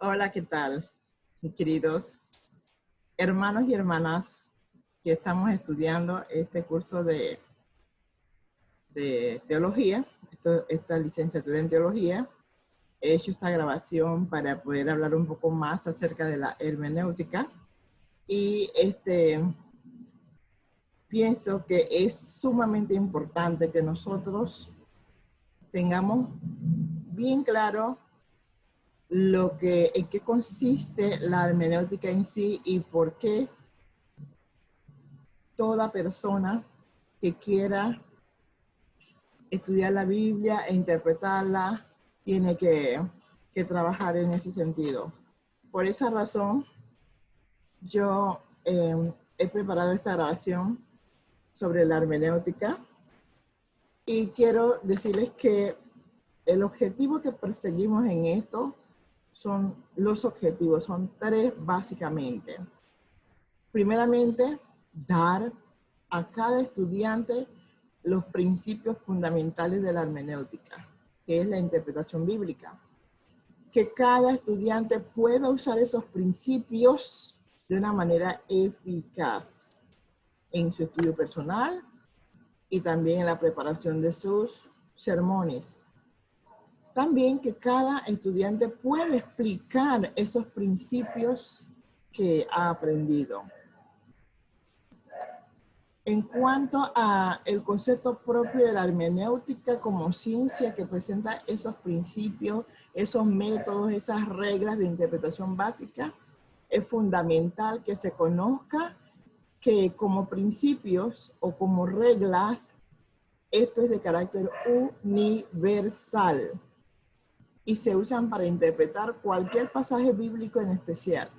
Hola, ¿qué tal, mis queridos hermanos y hermanas que estamos estudiando este curso de teología, esta licenciatura en teología? He hecho esta grabación para poder hablar un poco más acerca de la hermenéutica y pienso que es sumamente importante que nosotros tengamos bien claro en qué consiste la hermenéutica en sí y por qué toda persona que quiera estudiar la Biblia e interpretarla tiene que trabajar en ese sentido. Por esa razón, yo he preparado esta grabación sobre la hermenéutica y quiero decirles que el objetivo que perseguimos en esto son los objetivos, son tres básicamente. Primeramente, dar a cada estudiante los principios fundamentales de la hermenéutica, que es la interpretación bíblica. Que cada estudiante pueda usar esos principios de una manera eficaz en su estudio personal y también en la preparación de sus sermones. También que cada estudiante pueda explicar esos principios que ha aprendido. En cuanto a el concepto propio de la hermenéutica como ciencia que presenta esos principios, esos métodos, esas reglas de interpretación básica, es fundamental que se conozca que como principios o como reglas, esto es de carácter universal y se usan para interpretar cualquier pasaje bíblico en especial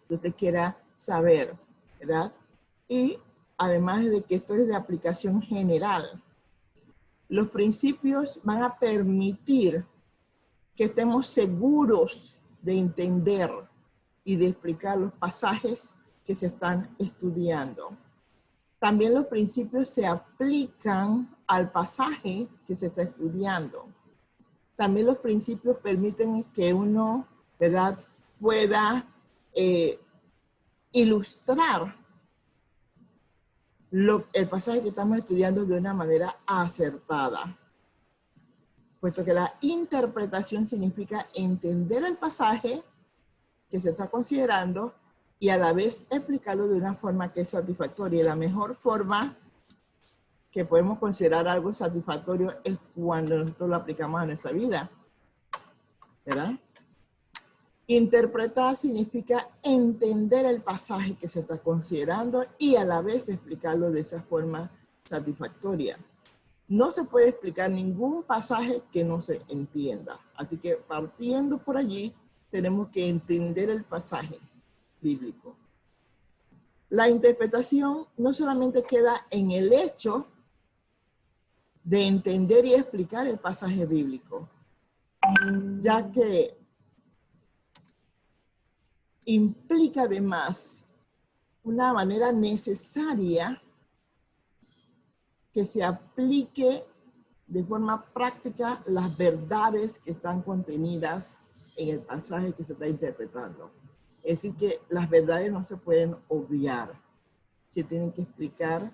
que usted quiera saber, ¿verdad? Y además de que esto es de aplicación general, los principios van a permitir que estemos seguros de entender y de explicar los pasajes que se están estudiando. También los principios se aplican al pasaje que se está estudiando. También los principios permiten que uno, ¿verdad?, pueda ilustrar el pasaje que estamos estudiando de una manera acertada. Puesto que la interpretación significa entender el pasaje que se está considerando y a la vez explicarlo de una forma que es satisfactoria. Y la mejor forma que podemos considerar algo satisfactorio es cuando nosotros lo aplicamos a nuestra vida, ¿verdad? Interpretar significa entender el pasaje que se está considerando y a la vez explicarlo de esa forma satisfactoria. No se puede explicar ningún pasaje que no se entienda. Así que partiendo por allí, tenemos que entender el pasaje bíblico. La interpretación no solamente queda en el hecho de entender y explicar el pasaje bíblico, ya que implica además una manera necesaria que se aplique de forma práctica las verdades que están contenidas en el pasaje que se está interpretando. Es decir, que las verdades no se pueden obviar. Se tienen que explicar,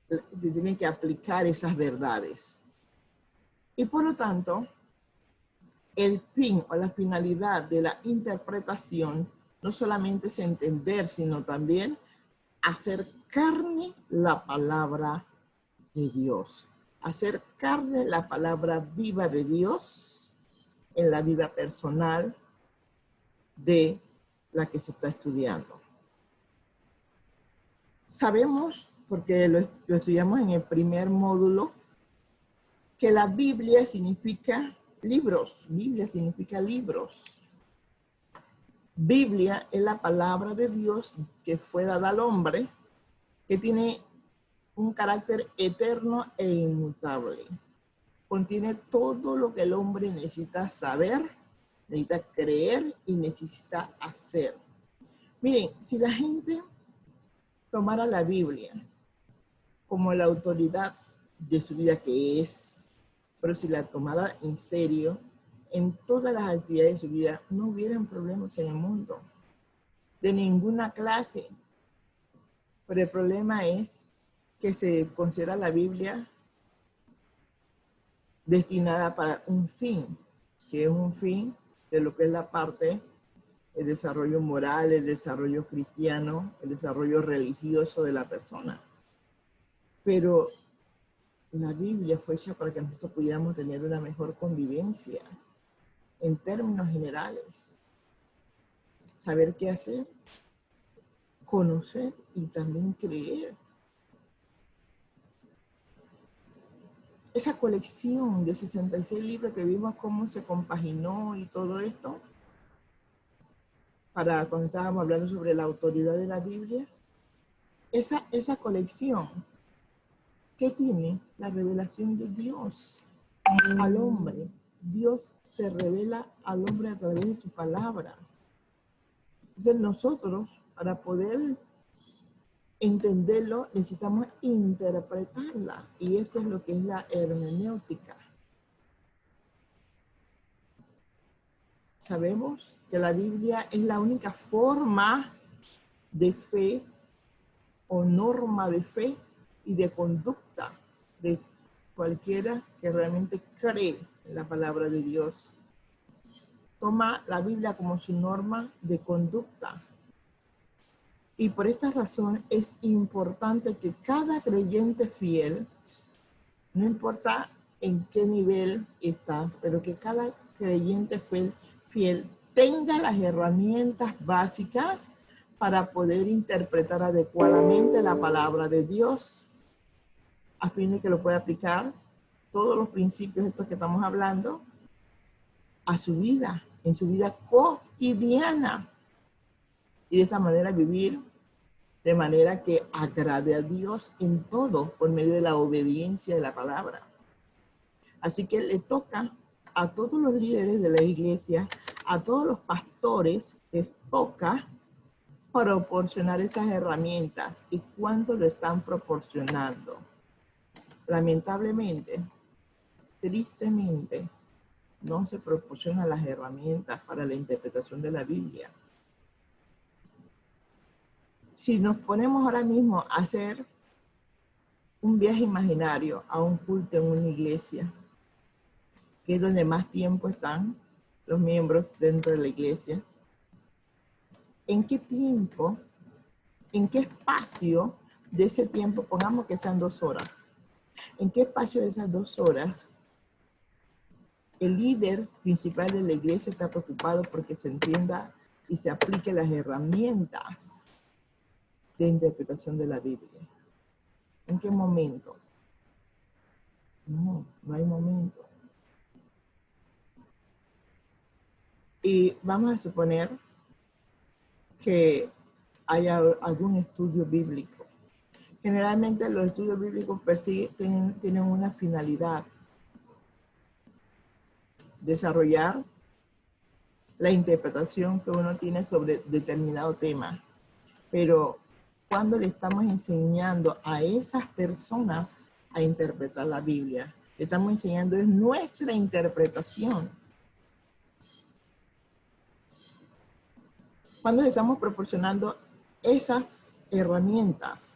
se tienen que aplicar esas verdades. Y por lo tanto, el fin o la finalidad de la interpretación no solamente es entender, sino también hacer carne la palabra de Dios. Hacer carne la palabra viva de Dios en la vida personal de la que se está estudiando. Sabemos, porque lo estudiamos en el primer módulo, que la Biblia significa libros. Biblia significa libros. Biblia es la palabra de Dios que fue dada al hombre, que tiene un carácter eterno e inmutable. Contiene todo lo que el hombre necesita saber, necesita creer y necesita hacer. Miren, si la gente tomara la Biblia como la autoridad de su vida que es, pero si la tomara en serio, en todas las actividades de su vida, no hubieran problemas en el mundo, de ninguna clase. Pero el problema es que se considera la Biblia destinada para un fin, que es un fin de lo que es la parte, el desarrollo moral, el desarrollo cristiano, el desarrollo religioso de la persona. Pero la Biblia fue hecha para que nosotros pudiéramos tener una mejor convivencia en términos generales. Saber qué hacer, conocer y también creer. Esa colección de 66 libros que vimos cómo se compaginó y todo esto, para cuando estábamos hablando sobre la autoridad de la Biblia, esa colección, ¿qué tiene? La revelación de Dios al hombre. Dios se revela al hombre a través de su palabra. Entonces nosotros, para poder entenderlo, necesitamos interpretarla. Y esto es lo que es la hermenéutica. Sabemos que la Biblia es la única forma de fe o norma de fe y de conducta de cualquiera que realmente cree en la palabra de Dios. Toma la Biblia como su norma de conducta. Y por esta razón es importante que cada creyente fiel, no importa en qué nivel está, pero que cada creyente fiel tenga las herramientas básicas para poder interpretar adecuadamente la palabra de Dios, a fin de que lo pueda aplicar todos los principios estos que estamos hablando a su vida, en su vida cotidiana. Y de esta manera vivir de manera que agrade a Dios en todo por medio de la obediencia de la palabra. Así que le toca a todos los líderes de la iglesia, a todos los pastores, les toca proporcionar esas herramientas. ¿Y cuánto lo están proporcionando? Lamentablemente, tristemente, no se proporcionan las herramientas para la interpretación de la Biblia. Si nos ponemos ahora mismo a hacer un viaje imaginario a un culto en una iglesia, que es donde más tiempo están los miembros dentro de la iglesia, ¿en qué tiempo, en qué espacio de ese tiempo, pongamos que sean 2 horas, en qué espacio de esas 2 horas el líder principal de la iglesia está preocupado porque se entienda y se aplique las herramientas de interpretación de la Biblia? ¿En qué momento? No hay momento. Y vamos a suponer que haya algún estudio bíblico. Generalmente los estudios bíblicos tienen una finalidad: desarrollar la interpretación que uno tiene sobre determinado tema. Pero cuando le estamos enseñando a esas personas a interpretar la Biblia, le estamos enseñando es nuestra interpretación. Cuando le estamos proporcionando esas herramientas,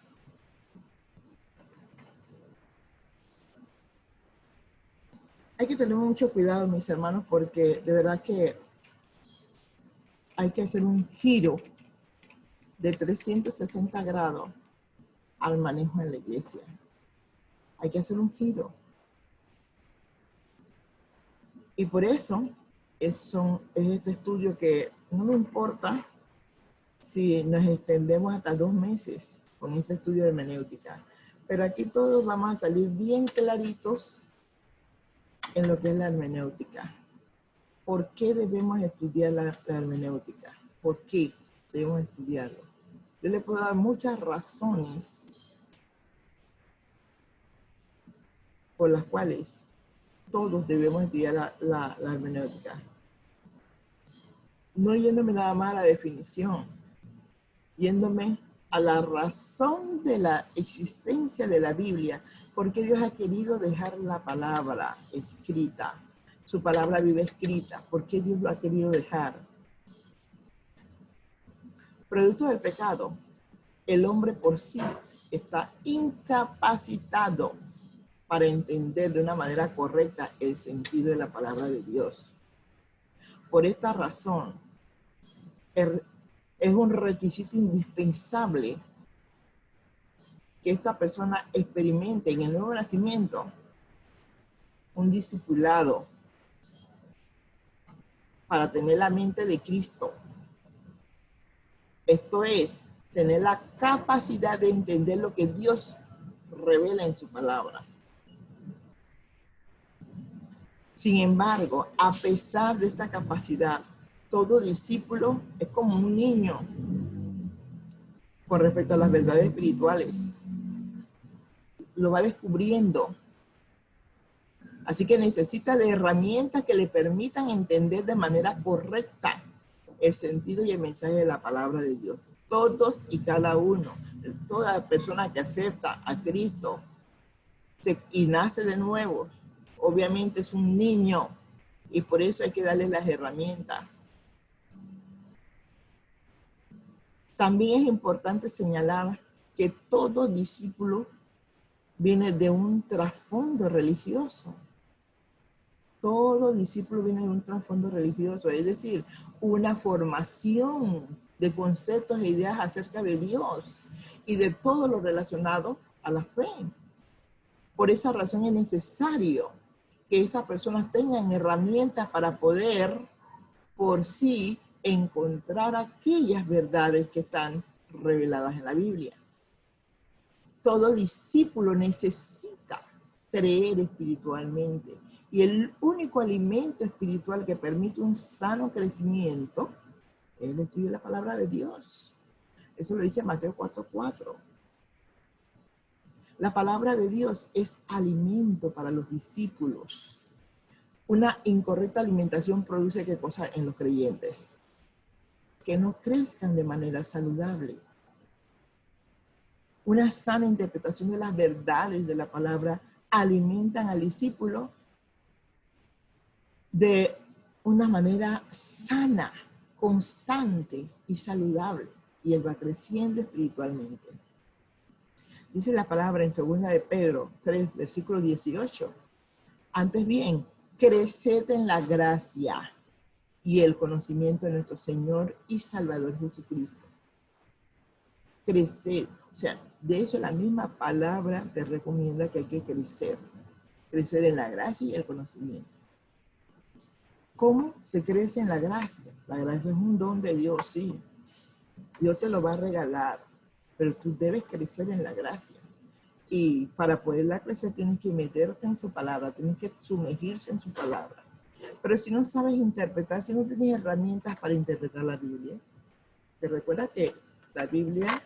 hay que tener mucho cuidado, mis hermanos, porque de verdad que hay que hacer un giro de 360 grados al manejo en la iglesia. Hay que hacer un giro. Y por eso es este estudio que no me importa si nos extendemos hasta 2 meses con este estudio de hermenéutica. Pero aquí todos vamos a salir bien claritos en lo que es la hermenéutica. ¿Por qué debemos estudiar la hermenéutica? ¿Por qué debemos estudiarlo? Yo le puedo dar muchas razones por las cuales todos debemos estudiar la hermenéutica. No yéndome nada más a la definición, yéndome a la razón de la existencia de la Biblia, porque Dios ha querido dejar la palabra escrita. su palabra vive escrita. ¿Por qué Dios lo ha querido dejar? Producto del pecado, el hombre por sí está incapacitado para entender de una manera correcta el sentido de la palabra de Dios. Por esta razón, es un requisito indispensable que esta persona experimente en el nuevo nacimiento un discipulado para tener la mente de Cristo. Esto es, tener la capacidad de entender lo que Dios revela en su palabra. Sin embargo, a pesar de esta capacidad, todo discípulo es como un niño con respecto a las verdades espirituales. Lo va descubriendo. Así que necesita de herramientas que le permitan entender de manera correcta el sentido y el mensaje de la palabra de Dios. Todos y cada uno, toda persona que acepta a Cristo y nace de nuevo, obviamente es un niño y por eso hay que darle las herramientas. También es importante señalar que todo discípulo viene de un trasfondo religioso. Todo discípulo viene de un trasfondo religioso, es decir, una formación de conceptos e ideas acerca de Dios y de todo lo relacionado a la fe. Por esa razón es necesario que esas personas tengan herramientas para poder por sí encontrar aquellas verdades que están reveladas en la Biblia. Todo discípulo necesita creer espiritualmente. Y el único alimento espiritual que permite un sano crecimiento es el estudio de la palabra de Dios. Eso lo dice Mateo 4:4. La palabra de Dios es alimento para los discípulos. Una incorrecta alimentación produce ¿qué cosa en los creyentes? Que no crezcan de manera saludable. Una sana interpretación de las verdades de la palabra alimentan al discípulo de una manera sana, constante y saludable. Y él va creciendo espiritualmente. Dice la palabra en 2 de Pedro 3, versículo 18. Antes bien, creced en la gracia y el conocimiento de nuestro Señor y Salvador Jesucristo. Crecer, o sea, de eso la misma palabra te recomienda que hay que crecer. Crecer en la gracia y el conocimiento. ¿Cómo se crece en la gracia? La gracia es un don de Dios, sí. Dios te lo va a regalar, pero tú debes crecer en la gracia. Y para poderla crecer tienes que meterte en su palabra, tienes que sumergirse en su palabra. Pero si no sabes interpretar, si no tienes herramientas para interpretar la Biblia, te recuerda que la Biblia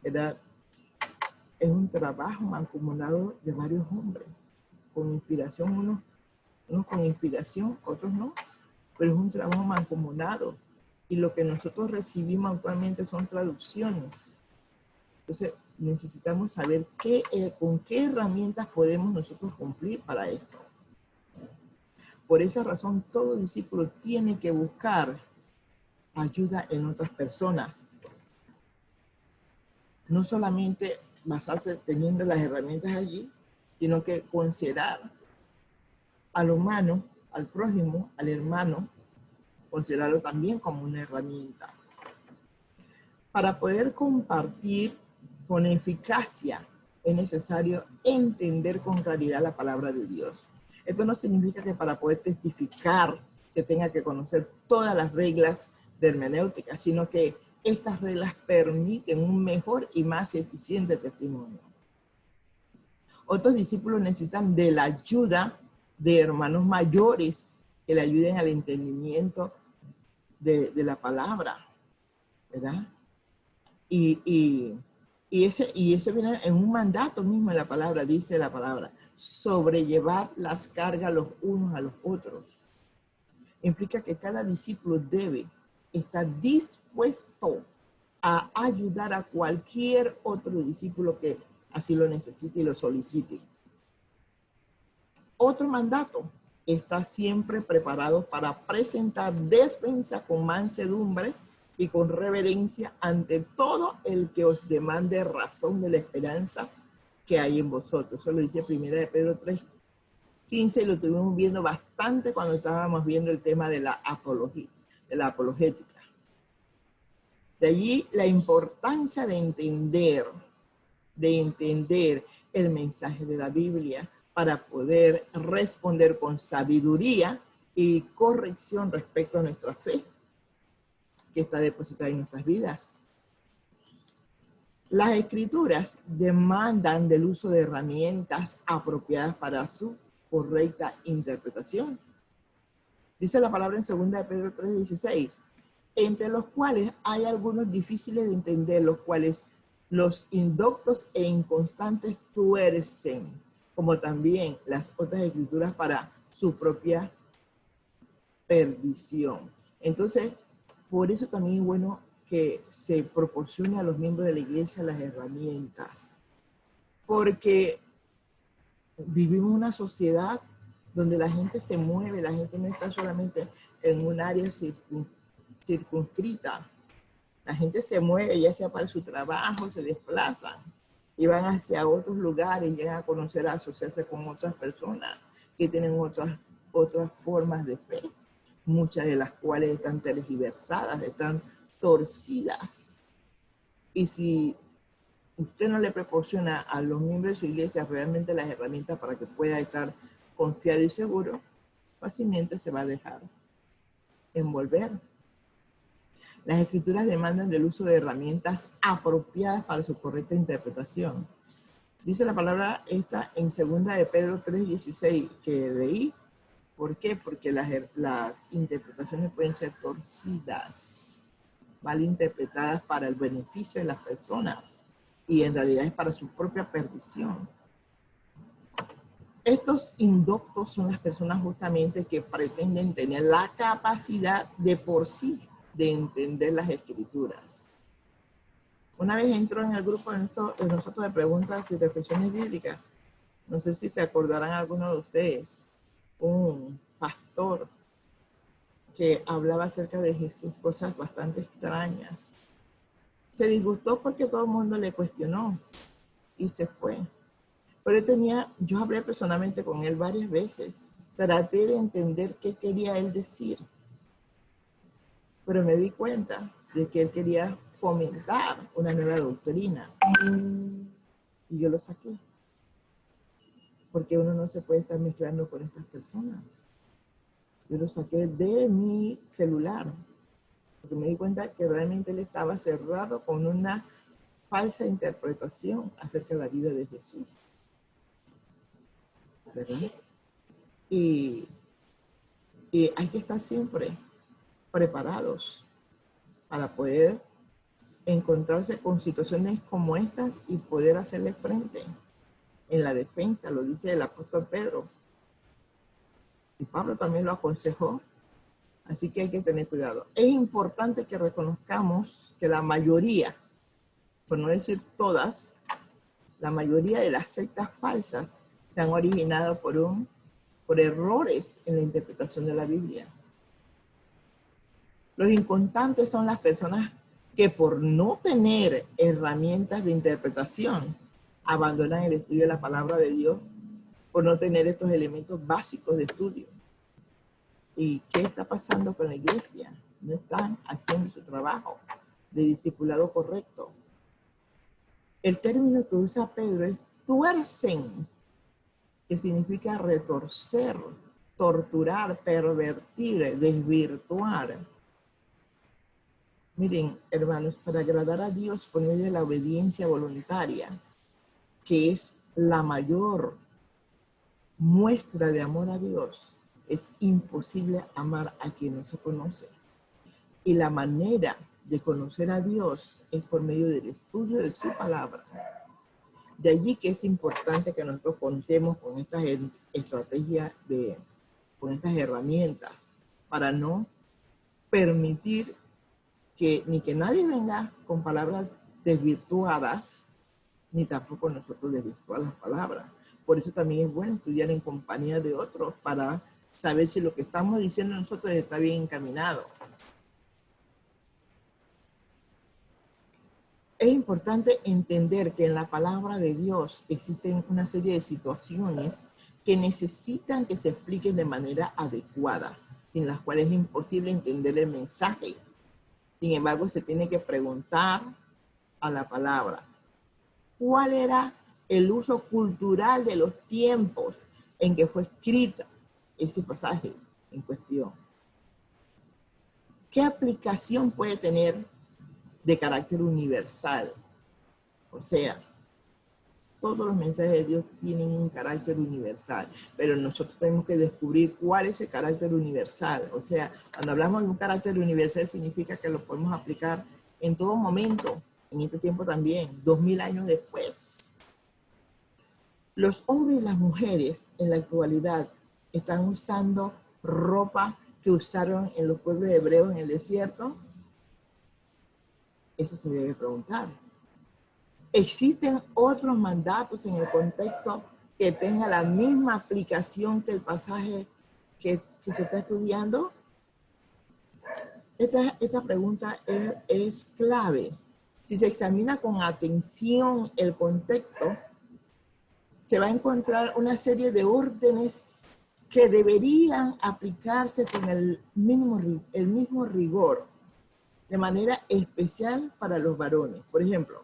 es un trabajo mancomunado de varios hombres, con inspiración, unos con inspiración, otros no, pero es un trabajo mancomunado. Y lo que nosotros recibimos actualmente son traducciones. Entonces, necesitamos saber con qué herramientas podemos nosotros cumplir para esto. Por esa razón, todo discípulo tiene que buscar ayuda en otras personas. No solamente basarse teniendo las herramientas allí, sino que considerar al humano, al prójimo, al hermano, considerarlo también como una herramienta. Para poder compartir con eficacia, es necesario entender con claridad la palabra de Dios. Esto no significa que para poder testificar se tenga que conocer todas las reglas de hermenéutica, sino que estas reglas permiten un mejor y más eficiente testimonio. Otros discípulos necesitan de la ayuda de hermanos mayores que le ayuden al entendimiento de la palabra, ¿verdad? Y eso viene en un mandato mismo de la palabra, dice la palabra, sobrellevar las cargas los unos a los otros. Implica que cada discípulo debe estar dispuesto a ayudar a cualquier otro discípulo que así lo necesite y lo solicite. Otro mandato está siempre preparado para presentar defensa con mansedumbre y con reverencia ante todo el que os demande razón de la esperanza que hay en vosotros. Eso lo dice 1 de Pedro 3:15 y lo estuvimos viendo bastante cuando estábamos viendo el tema de la apologética. De allí la importancia de entender el mensaje de la Biblia para poder responder con sabiduría y corrección respecto a nuestra fe que está depositada en nuestras vidas. Las escrituras demandan del uso de herramientas apropiadas para su correcta interpretación. Dice la palabra en 2 de Pedro 3:16, entre los cuales hay algunos difíciles de entender, los cuales los indoctos e inconstantes tuercen, como también las otras escrituras para su propia perdición. Entonces, por eso también es bueno que se proporcione a los miembros de la iglesia las herramientas, porque vivimos en una sociedad donde la gente se mueve, la gente no está solamente en un área circunscrita. La gente se mueve, ya sea para su trabajo, se desplazan y van hacia otros lugares, llegan a conocer, a asociarse con otras personas que tienen otras formas de fe, muchas de las cuales están tergiversadas, están torcidas. Y si usted no le proporciona a los miembros de su iglesia realmente las herramientas para que pueda estar confiado y seguro, fácilmente se va a dejar envolver. Las escrituras demandan del uso de herramientas apropiadas para su correcta interpretación. Dice la palabra esta en 2 de Pedro 3:16 que leí. ¿Por qué? Porque las interpretaciones pueden ser torcidas, mal interpretadas para el beneficio de las personas y en realidad es para su propia perdición. Estos indoctos son las personas justamente que pretenden tener la capacidad de por sí de entender las escrituras. Una vez entró en el grupo de nosotros de preguntas y reflexiones bíblicas, no sé si se acordarán algunos de ustedes, un pastor que hablaba acerca de Jesús, cosas bastante extrañas. Se disgustó porque todo el mundo le cuestionó y se fue. Pero yo hablé personalmente con él varias veces, traté de entender qué quería él decir. Pero me di cuenta de que él quería fomentar una nueva doctrina. Y yo lo saqué. Porque uno no se puede estar mezclando con estas personas. Yo lo saqué de mi celular. Porque me di cuenta que realmente él estaba cerrado con una falsa interpretación acerca de la vida de Jesús. ¿Verdad? Y hay que estar siempre preparados para poder encontrarse con situaciones como estas y poder hacerle frente en la defensa, lo dice el apóstol Pedro. Y Pablo también lo aconsejó, así que hay que tener cuidado. Es importante que reconozcamos que la mayoría, por no decir todas, la mayoría de las sectas falsas se han originado por errores en la interpretación de la Biblia. Los inconstantes son las personas que por no tener herramientas de interpretación abandonan el estudio de la palabra de Dios, por no tener estos elementos básicos de estudio. ¿Y qué está pasando con la iglesia? No están haciendo su trabajo de discipulado correcto. El término que usa Pedro es tuercen, que significa retorcer, torturar, pervertir, desvirtuar. Miren, hermanos, para agradar a Dios, ponerle la obediencia voluntaria, que es la mayor muestra de amor a Dios, es imposible amar a quien no se conoce. Y la manera de conocer a Dios es por medio del estudio de su palabra. De allí que es importante que nosotros contemos con estas estrategias, con estas herramientas, para no permitir ni que nadie venga con palabras desvirtuadas, ni tampoco nosotros desvirtuar las palabras. Por eso también es bueno estudiar en compañía de otros para saber si lo que estamos diciendo nosotros está bien encaminado. Es importante entender que en la palabra de Dios existen una serie de situaciones que necesitan que se expliquen de manera adecuada, sin las cuales es imposible entender el mensaje. Sin embargo, se tiene que preguntar a la palabra, ¿cuál era el uso cultural de los tiempos en que fue escrita ese pasaje en cuestión? ¿Qué aplicación puede tener de carácter universal? O sea, todos los mensajes de Dios tienen un carácter universal, pero nosotros tenemos que descubrir cuál es el carácter universal. O sea, cuando hablamos de un carácter universal significa que lo podemos aplicar en todo momento, en este tiempo también, 2000 años después. Los hombres y las mujeres en la actualidad están usando ropa que usaron en los pueblos hebreos en el desierto. Eso se debe preguntar. ¿Existen otros mandatos en el contexto que tengan la misma aplicación que el pasaje que se está estudiando? Esta pregunta es clave. Si se examina con atención el contexto, se va a encontrar una serie de órdenes que deberían aplicarse con el mismo rigor, de manera especial para los varones. Por ejemplo,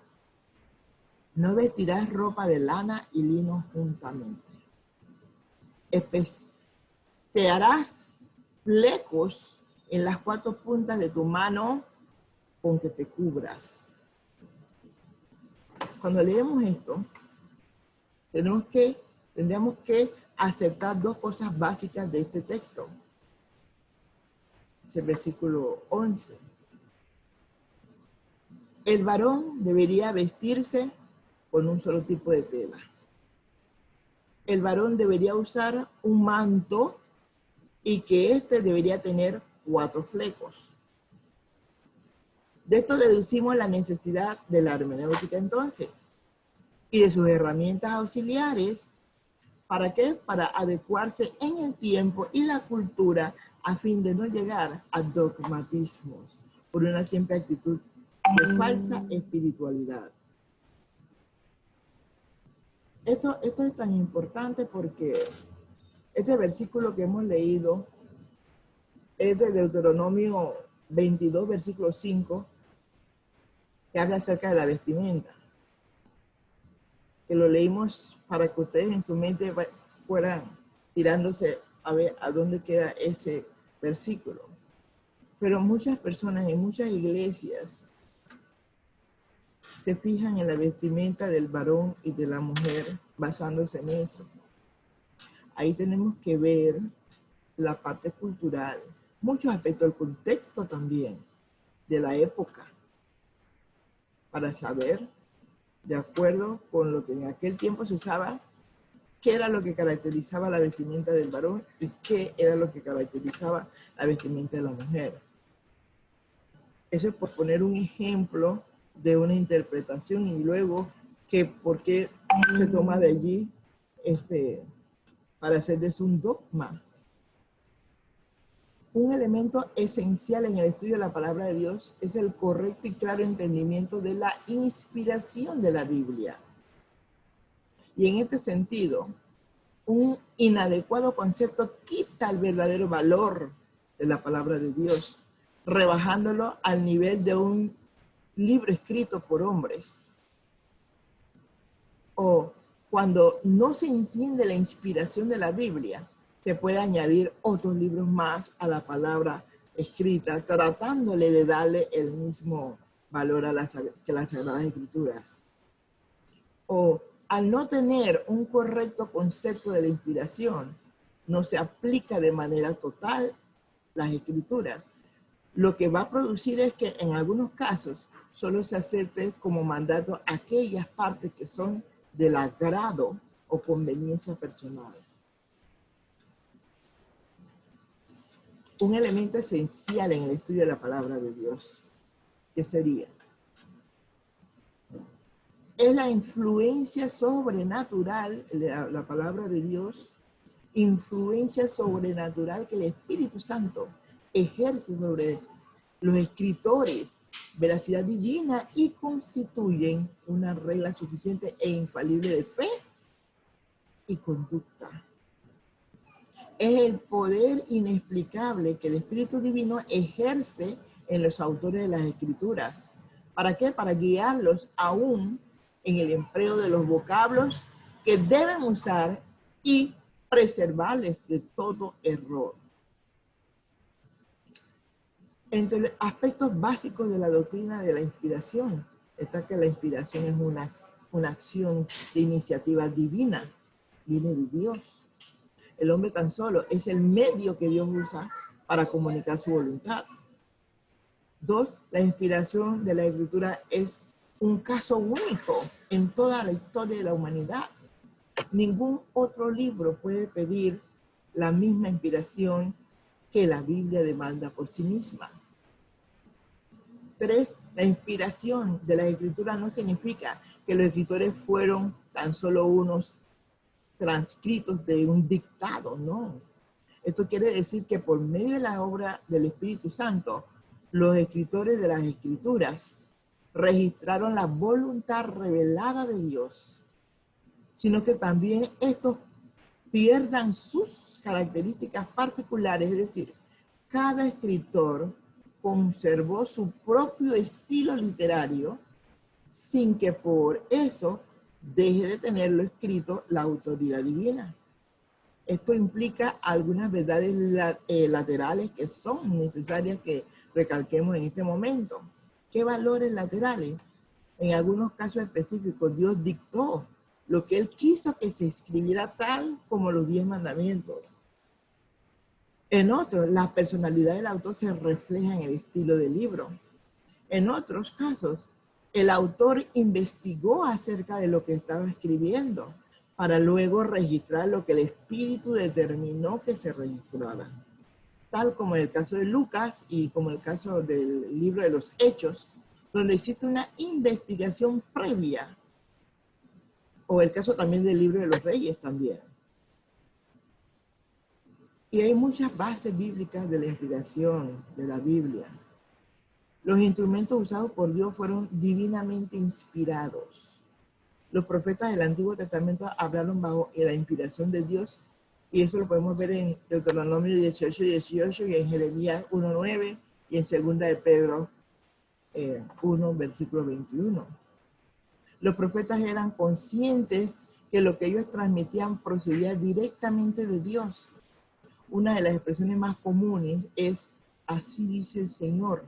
no vestirás ropa de lana y lino juntamente. Te harás flecos en las 4 puntas de tu mano con que te cubras. Cuando leemos esto, tendríamos que aceptar 2 cosas básicas de este texto. Es el versículo 11. El varón debería vestirse con un solo tipo de tela. El varón debería usar un manto y que éste debería tener 4 flecos. De esto deducimos la necesidad de la hermenéutica entonces y de sus herramientas auxiliares. ¿Para qué? Para adecuarse en el tiempo y la cultura a fin de no llegar a dogmatismos por una simple actitud de falsa espiritualidad. Esto es tan importante porque este versículo que hemos leído es de Deuteronomio 22, versículo 5, que habla acerca de la vestimenta. Que lo leímos para que ustedes en su mente fueran tirándose a ver a dónde queda ese versículo. Pero muchas personas en muchas iglesias se fijan en la vestimenta del varón y de la mujer basándose en eso. Ahí tenemos que ver la parte cultural, muchos aspectos del contexto también, de la época, para saber, de acuerdo con lo que en aquel tiempo se usaba, qué era lo que caracterizaba la vestimenta del varón y qué era lo que caracterizaba la vestimenta de la mujer. Eso es por poner un ejemplo de una interpretación y luego que por qué se toma de allí para hacer de eso un dogma. Un elemento esencial en el estudio de la palabra de Dios es el correcto y claro entendimiento de la inspiración de la Biblia. Y en este sentido, un inadecuado concepto quita el verdadero valor de la palabra de Dios, rebajándolo al nivel de un libro escrito por hombres. O cuando no se entiende la inspiración de la Biblia, se puede añadir otros libros más a la palabra escrita, tratándole de darle el mismo valor que las Sagradas Escrituras. O al no tener un correcto concepto de la inspiración, no se aplica de manera total las Escrituras. Lo que va a producir es que en algunos casos solo se acepte como mandato aquellas partes que son del agrado o conveniencia personal. Un elemento esencial en el estudio de la palabra de Dios, ¿qué sería? Es la influencia sobrenatural de la palabra de Dios influencia sobrenatural que el Espíritu Santo ejerce sobre los escritores, veracidad divina, y constituyen una regla suficiente e infalible de fe y conducta. Es el poder inexplicable que el Espíritu Divino ejerce en los autores de las Escrituras. ¿Para qué? Para guiarlos aún en el empleo de los vocablos que deben usar y preservarles de todo error. Entre los aspectos básicos de la doctrina de la inspiración está que la inspiración es una acción de iniciativa divina, viene de Dios. El hombre tan solo es el medio que Dios usa para comunicar su voluntad. 2, la inspiración de la Escritura es un caso único en toda la historia de la humanidad. Ningún otro libro puede pedir la misma inspiración que la Biblia demanda por sí misma. 3, la inspiración de la Escritura no significa que los escritores fueron tan solo unos transcritos de un dictado, no. Esto quiere decir que por medio de la obra del Espíritu Santo, los escritores de las Escrituras registraron la voluntad revelada de Dios, sino que también estos pierdan sus características particulares, es decir, cada escritor conservó su propio estilo literario sin que por eso deje de tenerlo escrito la autoridad divina. Esto implica algunas verdades laterales que son necesarias que recalquemos en este momento. ¿Qué valores laterales? En algunos casos específicos, Dios dictó lo que Él quiso que se escribiera tal como los 10 mandamientos. En otros, la personalidad del autor se refleja en el estilo del libro. En otros casos, el autor investigó acerca de lo que estaba escribiendo para luego registrar lo que el Espíritu determinó que se registrara. Tal como en el caso de Lucas y como en el caso del libro de los Hechos, donde existe una investigación previa. O el caso también del libro de los Reyes también. Y hay muchas bases bíblicas de la inspiración de la Biblia. Los instrumentos usados por Dios fueron divinamente inspirados. Los profetas del Antiguo Testamento hablaron bajo la inspiración de Dios, y eso lo podemos ver en Deuteronomio 18:18 y en Jeremías 1:9 y en 2 de Pedro 1, versículo 21. Los profetas eran conscientes que lo que ellos transmitían procedía directamente de Dios. Una de las expresiones más comunes es, así dice el Señor.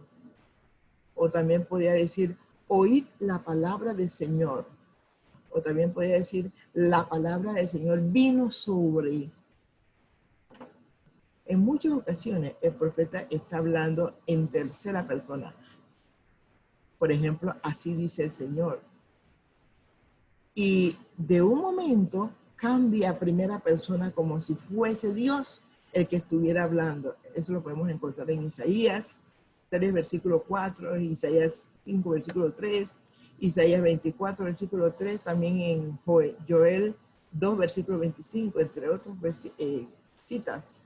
O también podría decir, oíd la palabra del Señor. O también podría decir, la palabra del Señor vino sobre. En muchas ocasiones el profeta está hablando en tercera persona. Por ejemplo, así dice el Señor. Y de un momento cambia a primera persona como si fuese Dios el que estuviera hablando. Eso lo podemos encontrar en Isaías 3, versículo 4, Isaías 5, versículo 3, Isaías 24, versículo 3, también en Joel 2, versículo 25, entre otras citas.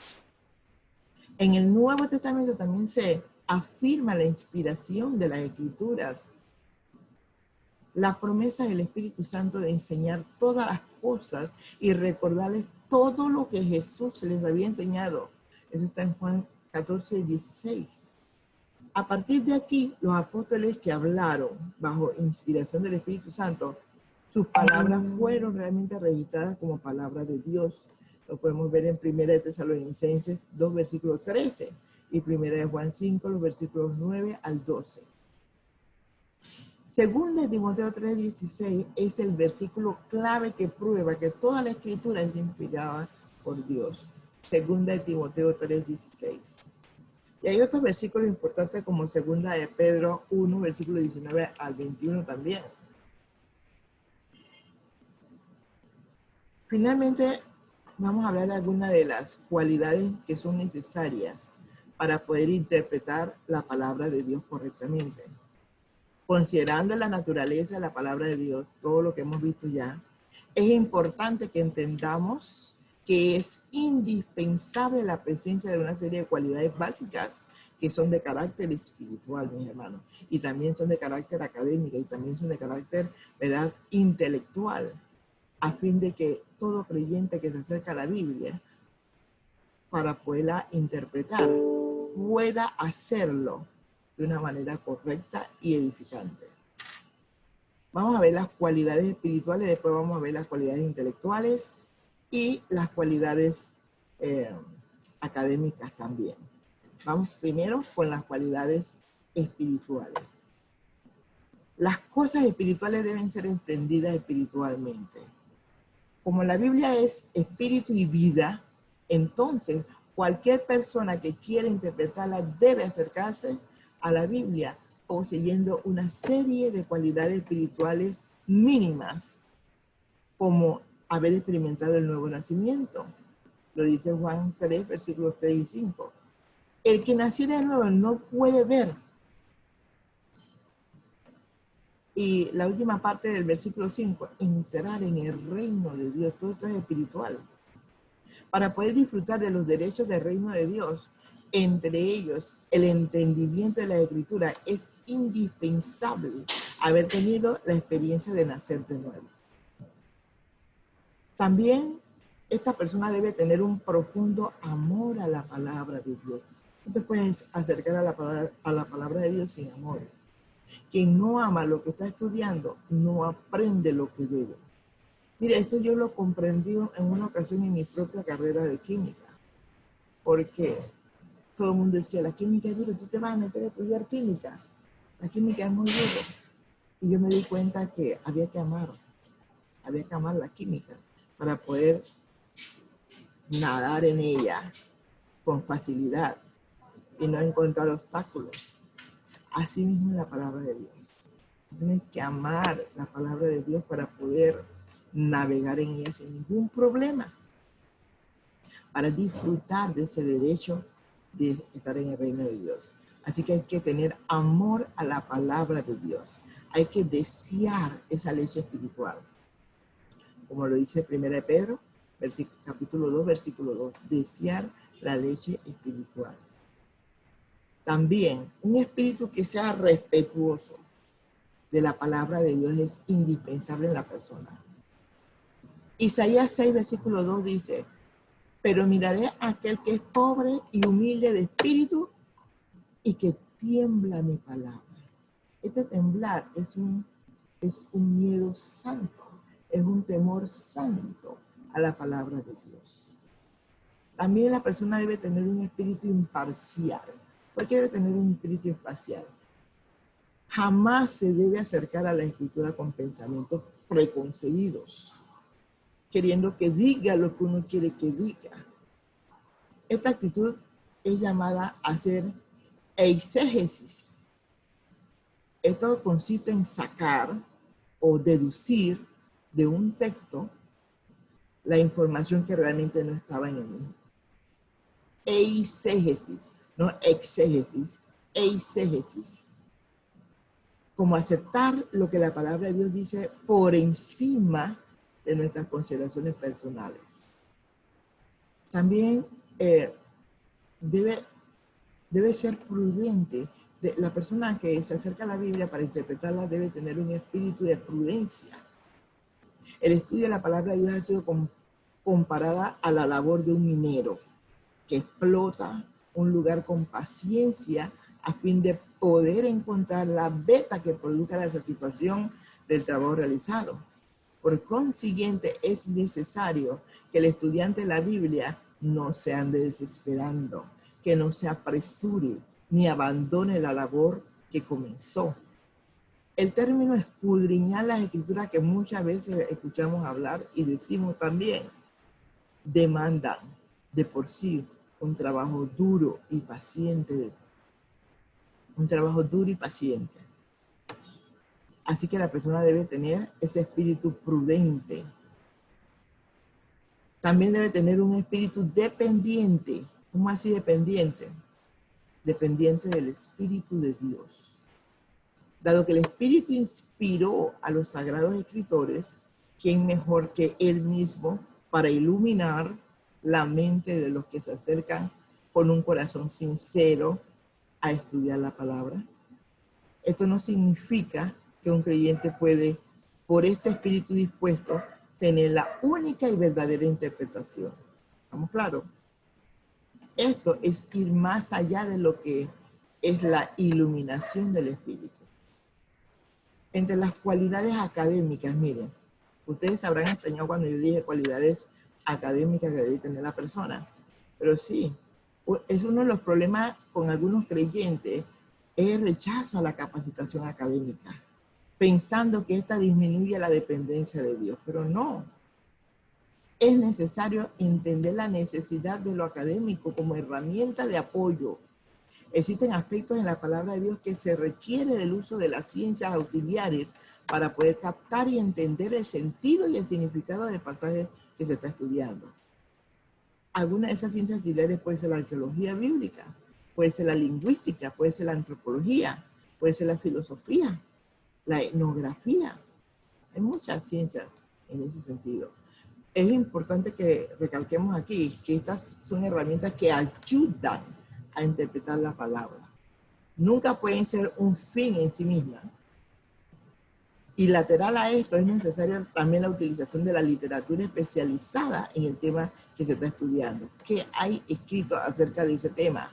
En el Nuevo Testamento también se afirma la inspiración de las Escrituras. La promesa del Espíritu Santo de enseñar todas las cosas y recordarles todo lo que Jesús les había enseñado. Eso está en Juan 14:16. A partir de aquí, los apóstoles que hablaron bajo inspiración del Espíritu Santo, sus palabras fueron realmente registradas como palabras de Dios. Lo podemos ver en 1 de Tesalonicenses 2, versículo 13 y 1 de Juan 5, los versículos 9 al 12. Según de Timoteo 3:16 es el versículo clave que prueba que toda la escritura es inspirada por Dios. Segunda de Timoteo 3:16. Y hay otros versículos importantes como segunda de Pedro 1, versículo 19 al 21 también. Finalmente, vamos a hablar de algunas de las cualidades que son necesarias para poder interpretar la palabra de Dios correctamente. Considerando la naturaleza de la palabra de Dios, todo lo que hemos visto ya, es importante que entendamos que es indispensable la presencia de una serie de cualidades básicas que son de carácter espiritual, mis hermanos, y también son de carácter académico, y también son de carácter, ¿verdad?, intelectual, a fin de que todo creyente que se acerca a la Biblia para poderla interpretar pueda hacerlo de una manera correcta y edificante. Vamos a ver las cualidades espirituales, después vamos a ver las cualidades intelectuales y las cualidades académicas también. Vamos primero con las cualidades espirituales. Las cosas espirituales deben ser entendidas espiritualmente. Como la Biblia es espíritu y vida, entonces cualquier persona que quiera interpretarla debe acercarse a la Biblia poseyendo una serie de cualidades espirituales mínimas, como haber experimentado el nuevo nacimiento. Lo dice Juan 3, versículos 3 y 5. El que nació de nuevo no puede ver. Y la última parte del versículo 5, entrar en el reino de Dios. Todo esto es espiritual. Para poder disfrutar de los derechos del reino de Dios, entre ellos el entendimiento de la Escritura, es indispensable haber tenido la experiencia de nacer de nuevo. También esta persona debe tener un profundo amor a la palabra de Dios. No te puedes acercar a la palabra de Dios sin amor. Quien no ama lo que está estudiando, no aprende lo que debe. Mire, esto yo lo comprendí en una ocasión en mi propia carrera de química. Porque todo el mundo decía, la química es dura, tú te vas a meter a estudiar química. La química es muy dura. Y yo me di cuenta que había que amar la química para poder nadar en ella con facilidad y no encontrar obstáculos. Así mismo es la palabra de Dios. Tienes que amar la palabra de Dios para poder navegar en ella sin ningún problema, para disfrutar de ese derecho de estar en el reino de Dios. Así que hay que tener amor a la palabra de Dios. Hay que desear esa leche espiritual. Como lo dice 1 Pedro, capítulo 2, versículo 2. Desear la leche espiritual. También, un espíritu que sea respetuoso de la palabra de Dios es indispensable en la persona. Isaías 6, versículo 2 dice, pero miraré a aquel que es pobre y humilde de espíritu y que tiembla mi palabra. Este temblar es un miedo santo, es un temor santo a la palabra de Dios. También la persona debe tener un espíritu imparcial. ¿Por qué debe tener un espíritu imparcial? Jamás se debe acercar a la Escritura con pensamientos preconcebidos, queriendo que diga lo que uno quiere que diga. Esta actitud es llamada a hacer eisegesis. Esto consiste en sacar o deducir de un texto la información que realmente no estaba en el mismo. Eisegesis, no exégesis, eisegesis. Como aceptar lo que la palabra de Dios dice por encima de nuestras consideraciones personales. También debe ser prudente. La persona que se acerca a la Biblia para interpretarla debe tener un espíritu de prudencia. El estudio de la palabra de Dios ha sido comparada a la labor de un minero que explota un lugar con paciencia a fin de poder encontrar la beta que produzca la satisfacción del trabajo realizado. Por consiguiente, es necesario que el estudiante de la Biblia no se ande desesperando, que no se apresure ni abandone la labor que comenzó. El término escudriñar las Escrituras, que muchas veces escuchamos hablar y decimos también, demandan de por sí un trabajo duro y paciente. Así que la persona debe tener ese espíritu prudente. También debe tener un espíritu dependiente. ¿Cómo así dependiente? Dependiente del Espíritu de Dios. Dado que el Espíritu inspiró a los sagrados escritores, ¿quién mejor que Él mismo para iluminar, la mente de los que se acercan con un corazón sincero a estudiar la palabra. Esto no significa que un creyente puede, por este espíritu dispuesto, tener la única y verdadera interpretación. ¿Estamos claros? Esto es ir más allá de lo que es la iluminación del espíritu. Entre las cualidades académicas, miren, ustedes habrán enseñado cuando yo dije cualidades académicas que debe tener la persona, pero sí, es uno de los problemas con algunos creyentes, es el rechazo a la capacitación académica, pensando que esta disminuye la dependencia de Dios, pero no. Es necesario entender la necesidad de lo académico como herramienta de apoyo. Existen aspectos en la palabra de Dios que se requiere del uso de las ciencias auxiliares para poder captar y entender el sentido y el significado del pasaje que se está estudiando. Alguna de esas ciencias auxiliares puede ser la arqueología bíblica, puede ser la lingüística, puede ser la antropología, puede ser la filosofía, la etnografía. Hay muchas ciencias en ese sentido. Es importante que recalquemos aquí que estas son herramientas que ayudan a interpretar la palabra. Nunca pueden ser un fin en sí mismas. Y lateral a esto es necesaria también la utilización de la literatura especializada en el tema que se está estudiando. ¿Qué hay escrito acerca de ese tema?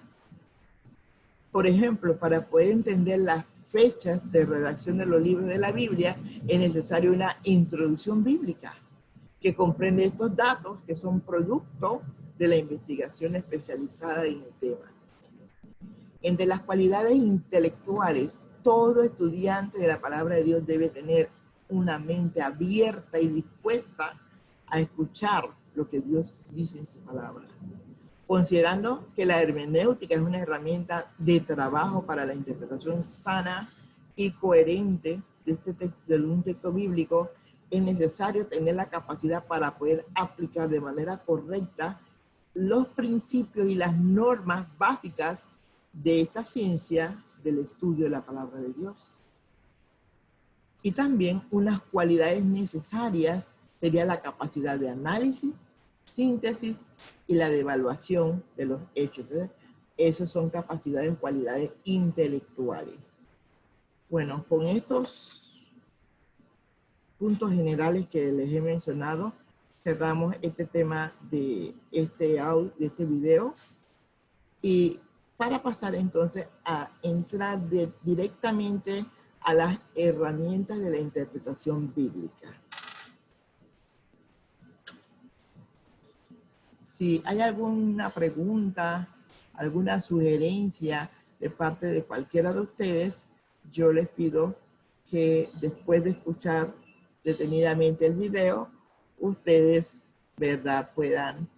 Por ejemplo, para poder entender las fechas de redacción de los libros de la Biblia, es necesaria una introducción bíblica que comprende estos datos que son producto de la investigación especializada en el tema. Entre las cualidades intelectuales, todo estudiante de la palabra de Dios debe tener una mente abierta y dispuesta a escuchar lo que Dios dice en su palabra. Considerando que la hermenéutica es una herramienta de trabajo para la interpretación sana y coherente de un texto bíblico, es necesario tener la capacidad para poder aplicar de manera correcta los principios y las normas básicas de esta ciencia del estudio de la palabra de Dios. Y también unas cualidades necesarias sería la capacidad de análisis, síntesis y la de evaluación de los hechos. Entonces, esas son capacidades, cualidades intelectuales. Bueno, con estos puntos generales que les he mencionado, cerramos este tema de este video. Y para pasar entonces a entrar directamente a las herramientas de la interpretación bíblica. Si hay alguna pregunta, alguna sugerencia de parte de cualquiera de ustedes, yo les pido que después de escuchar detenidamente el video, ustedes, ¿verdad?, puedan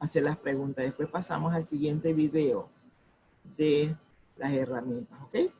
hacer las preguntas. Después pasamos al siguiente video de las herramientas, ¿ok?